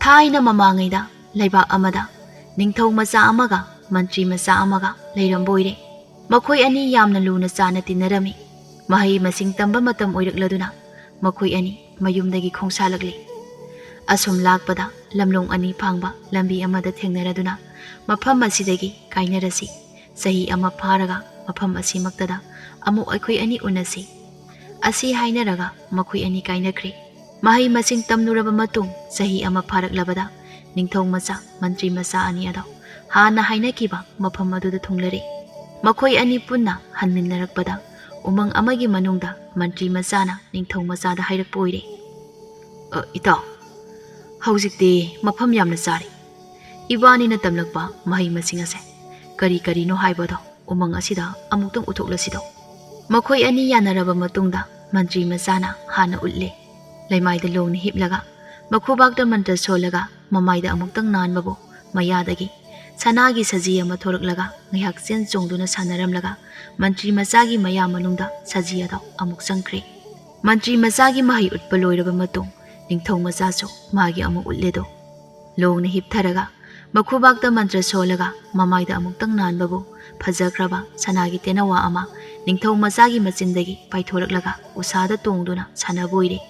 Thaina mamangida leibak amada ningthau macha amaga mantri macha amaga leiramboire. Makhoi ani yamna luna chana tinarami. Mahai masing tamba matam oirakladuna makhoi ani mayumdagi khongsalakli. Asum lakpada lamlong ani phangba lambi amada thengnaraduna mafam asidagi kainarasi. Sahi ama pharaga mafam asimaktada amu aikhoi ani unasi. Asi hainaraga makhoi ani kainakri. Mahai masing tamnuraba matung sahi ama pharaklabada ningthau macha mantri macha ani ado hana hainakiba mafam aduda thunglari. Makhoi ani punna hanminnarakpada umang amagi manungda mantri machana ningthau machada hairakpoire. Ita haujikti mafam yamna sari. Ibani na tamlakpa mahai masing ase kari no haibado umang asida amuktang uthoklasido. Makhoi ani yanaraba matungda mantri machana hana utle. Laimaida longni hiplaga makhubakda mantra solaga mamaida amuktang nanbabu mayadagi Sanagi shaji ama thoraklaga ngihak chen chongduna sanaramlaga mantri machagi maya manungda shaji ado amuk sangkre. Mantri machagi mahai utpa loiraba matung ningthau macha chu magi amuk utledo. Longni hiptharaga makhubakda mantra solaga mamaida amuktang nanbabu phajakraba Sanagi tenawa ama ningthau machagi machindagi paithoraklaga usada tongduna sanaboire.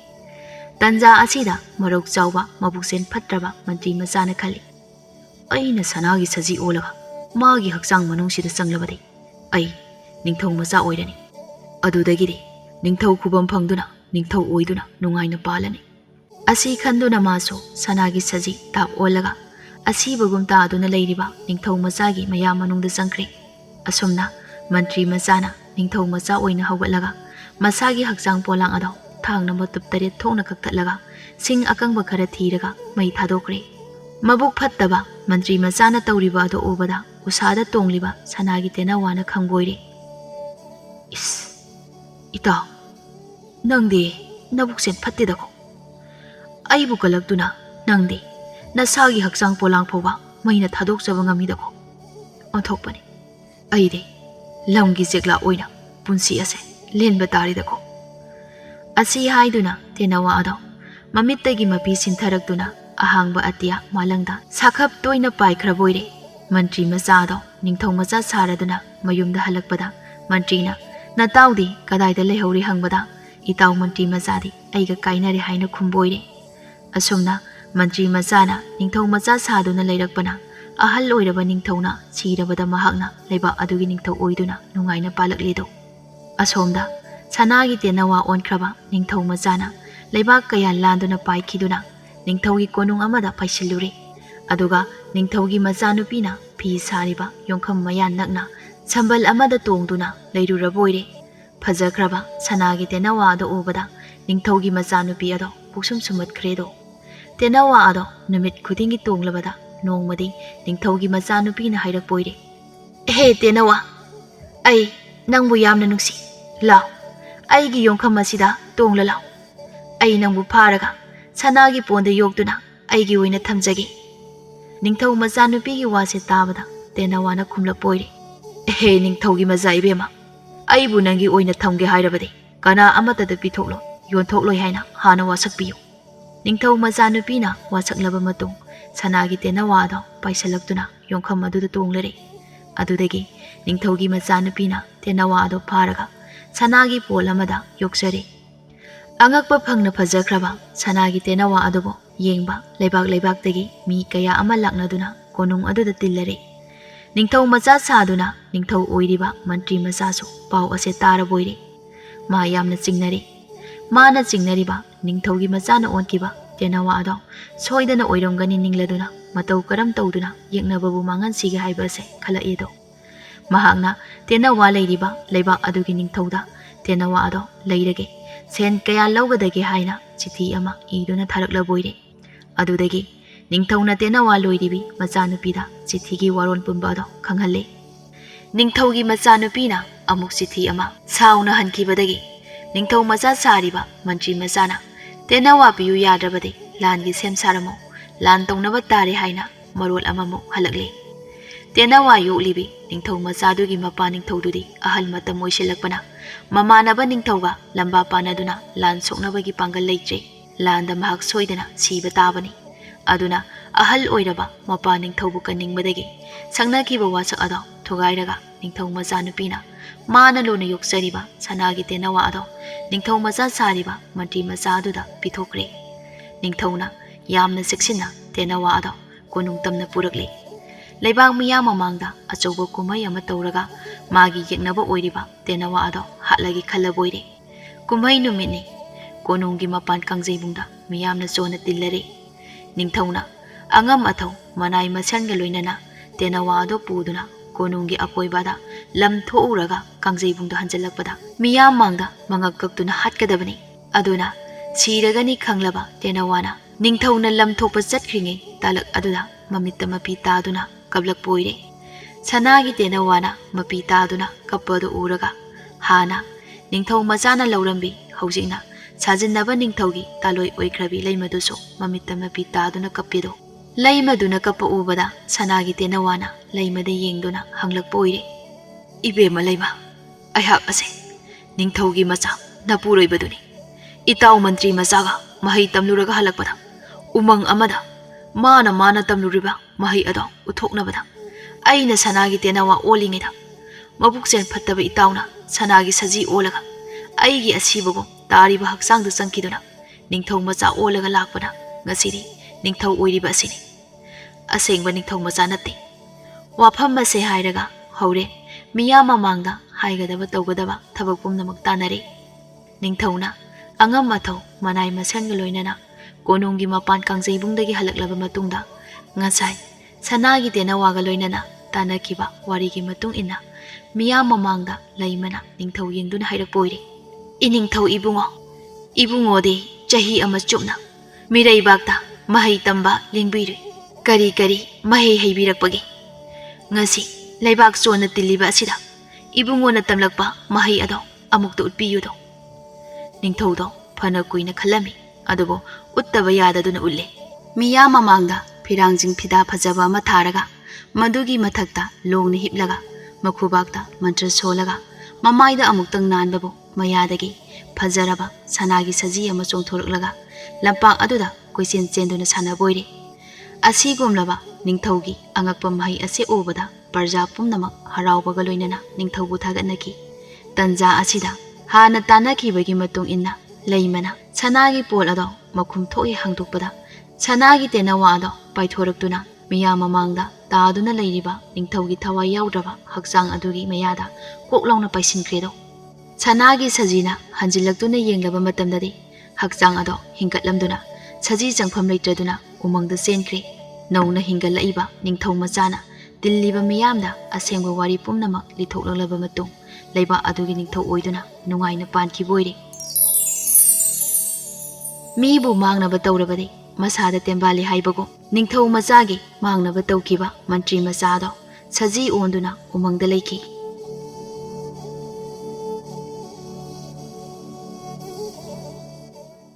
Tanja asida marok chawba mabuksen phatraba mantri machana khali. Aina Sanagi shaji olaga magi hakchang manungsida changlabadi ai ningthau macha oirani. Adudagiri ningthau khubam phangduna ningthau oiduna nungaina palani. Asi khanduna maso Sanagi shaji tap olaga asi bagum ta aduna leiriba ningthau machagi maya manungda changkre. Asumna mantri machana ningthau macha oina hawatlaga masagi hakchang polang ado thangna matup taret thongna kaktatlaga sing akangba khara thiraga mai thadokre. Mabuk phattaba mantri machana tawriba ado obada usada tongliba Sanagi tenawana khangboire. Is ita nangde nabuksen phattedako aibu kalaktuna nangde nasagi hakchang polang phoba maina thadokjaba ngamidako onthokpani aide lamgi jekla oina punshi ase lenba taridako. Asi haiduna tenawa ado mamittagi mapi sintharakduna ahangba atia malangda sakhap toina paikhraboire. Mantri macha ado ningthau macha saraduna mayumda halakpada mantrina nataudi kadaida lehori hangbada itaw mantri machadi aiga kainare haina khumboire. Asumna mantri machana ningthau macha saduna leirakpana ahal oiraba ningthauna sirabada mahakna leiba adugi ningthau oiduna nungaina palakledo. Asomda Sanagi tenawa onkraba ningthau machana leibak kaya landuna paikhiduna ningthaugi konung amada paisilure. Aduga ningthaugi machanupina phi sariba yongkham mayan nakna sambal amada tongduna leiruraboire. Phajakraba Sanagi tenawa ado obada ningthaugi machanupi ado puksum sumatkredo. Tenawa ado numit khudingi tonglabada nongmadi ningthaugi machanupina hairakpoire. He tenawa ai nangbu yamna nungsi lao aigi yongkham asida tongla lao ai nangbu pharaga Sanagi ponda yokduna aigi oina thamjagi. Ningthau machanupigi wase tabada tenawana khumlakpoire. He ningthaugi macha ibema aibu nangi oina thamge hairabadi kana amatada pithoklo yonthokloi haina hana wasakpiyo. Ningthau machanupina wasaklaba matung Sanagi tenawa ado paisalakduna yongkham aduda tonglare. Adudagi ningthaugi machanupina tenawa ado pharaga Sanagi pol amada yoksare. Angakpa phangna phajakraba Sanagi tenawa adubo yengba leibak-leibaktagi mi kaya ama laknaduna konung aduda tillare. Ningthau macha saduna ningthau oiriba mantri machasu pau ase taraboire. Ma yamna chingnare. Mana chingnariba ningthaugi machana onkiba tenawa ado soidana oiramgani ningladuna matau karam tawduna yeknababu mangan sige haiba ase khalaedo. Mahakna tenawa leiriba leibak adugi ningthauda tenawa ado leirage sen kaya laugadage haina chithi ama iduna tharaklaboire. Adudagi ningthauna tenawa loiribi machanupida chithigi waron pumba ado khanghalle. Ningthaugi machanupina amuk chithi ama sauna hankibadagi ningthau macha sariba mantri machana tenawa piyu yadrabade langi semsaramo lan tongnaba tare haina marol amamu halakle. Tenawa yoklibi ningthau machadugi mapa ningthaududi ahal matam moisilakpana mamanaba ningthauga lamba panaduna lan soknabagi pangal leitre. Landa mahak soidana siba tabani Aduna ahal oiraba mapa ningthaubu kanningbadagi sangnakhiba wasak ado thugairaga ningthau macha nupina mana lona yoksariba sanagi tenawa ado ningthau macha sariba mantri macha aduda pithokre. Ningthauna yamna seksina tenawa ado konung tamna purakli. Leibak miyam mamangda achauba kumai ama tauraga magi yeknaba oiriba tenawa ado hatlagi khalaboire. Kumai numitni konunggi mapan kangjaibungda miyamna zona tillare. Ningthauna angam athau manai masanga loinana tenawa ado puduna konunggi akoibada lam thouraga kangjaibungda hanjalakpada miyam mangda mangak kaktuna hatkadabani. Aduna siragani khanglaba tenawana ningthauna lam thokpa chatkringe talak aduda mamitta mapi taduna kablak poire. Sanagi tenawana mapi taduna kapadu uraga hana ningthau machana laurambi haujingna sajinaba ningthaugi taloi oikrabi leimaduso mamitta mapi taduna kapido. Leimaduna kappa ubada sanagi tenawana leimada yengduna hanglak poire. Ibema leima aihak ase ningthaugi macha napuroibaduni itaw mantri machaga mahai tamluraga halakpada umang amada mana tamluriba mahai ado uthoknabada aina sanagi tenawa olingeda mabuksen phattaba itawna sanagi saji olaga aigi asibago tariba haksang da sankiduna ningthau macha olaga lakpada ngasiri ningthau oiriba asini asengba ningthau macha natte wafam ase hairaga haure miyama mangda haigadaba tawgadaba thabak pumnamak tanare. Ningthauna angam athau manai masanga loinana konunggi mapan kangjaibungdagi halaklaba matungda ngasai sanagi tenawaga loinana tanakhiba warigi matung inna miyam mamangda laimana ningthau yengduna hairakpoire. Iningthau ibungo de chahi ama chupna mirai bakta mahai tamba lingbiri kari mahai heibirakpagi ngasi leibak chona tiliba asida ibungo na tamlakpa mahai ado amukta utpiyudo. Ningthaudo phana kuina khalami adubo uttaba yadaduna ulle. Miyam mamangda phirangjing phida phajaba ama tharaga madugi mathakta longna hiplaga makhubakta mantra solaga mamaida amuktang nanbabu mayadagi phajaraba sanagi saji ama chongtholaga lampak aduda koisen chenduna sanaboire. Asigumlaba ningthaugi angakpa mahai ase obada parja pumnamak haraubaga loinana ningthaubu thagatnaki. Tanja asida hana tanakibagi matung inna leimana sanagi pol ado makhum thoki hangdokpada sanagi tenawa ado paithoraktuna miyam mamangda taduna leiriba ningthaugi thawai yaudraba haksang adugi mayada koklauna paisinkhredo. Sanagi sajina hanjilaktuna yenglaba matamdadi haksang ado hingkatlamduna saji changpham leitraduna umangda senkhre. Nauna hingalaiba ningthau machana tilliba miyamda asengba wari pumnamak lithoklaglaba matung leiba adugi ningthau oiduna nungaina pankiboire. Mibu mangnaba tawrabadi masada tembali haibago ningthau machagi mangnaba tawkiba mantri machado saji onduna umangda leiki.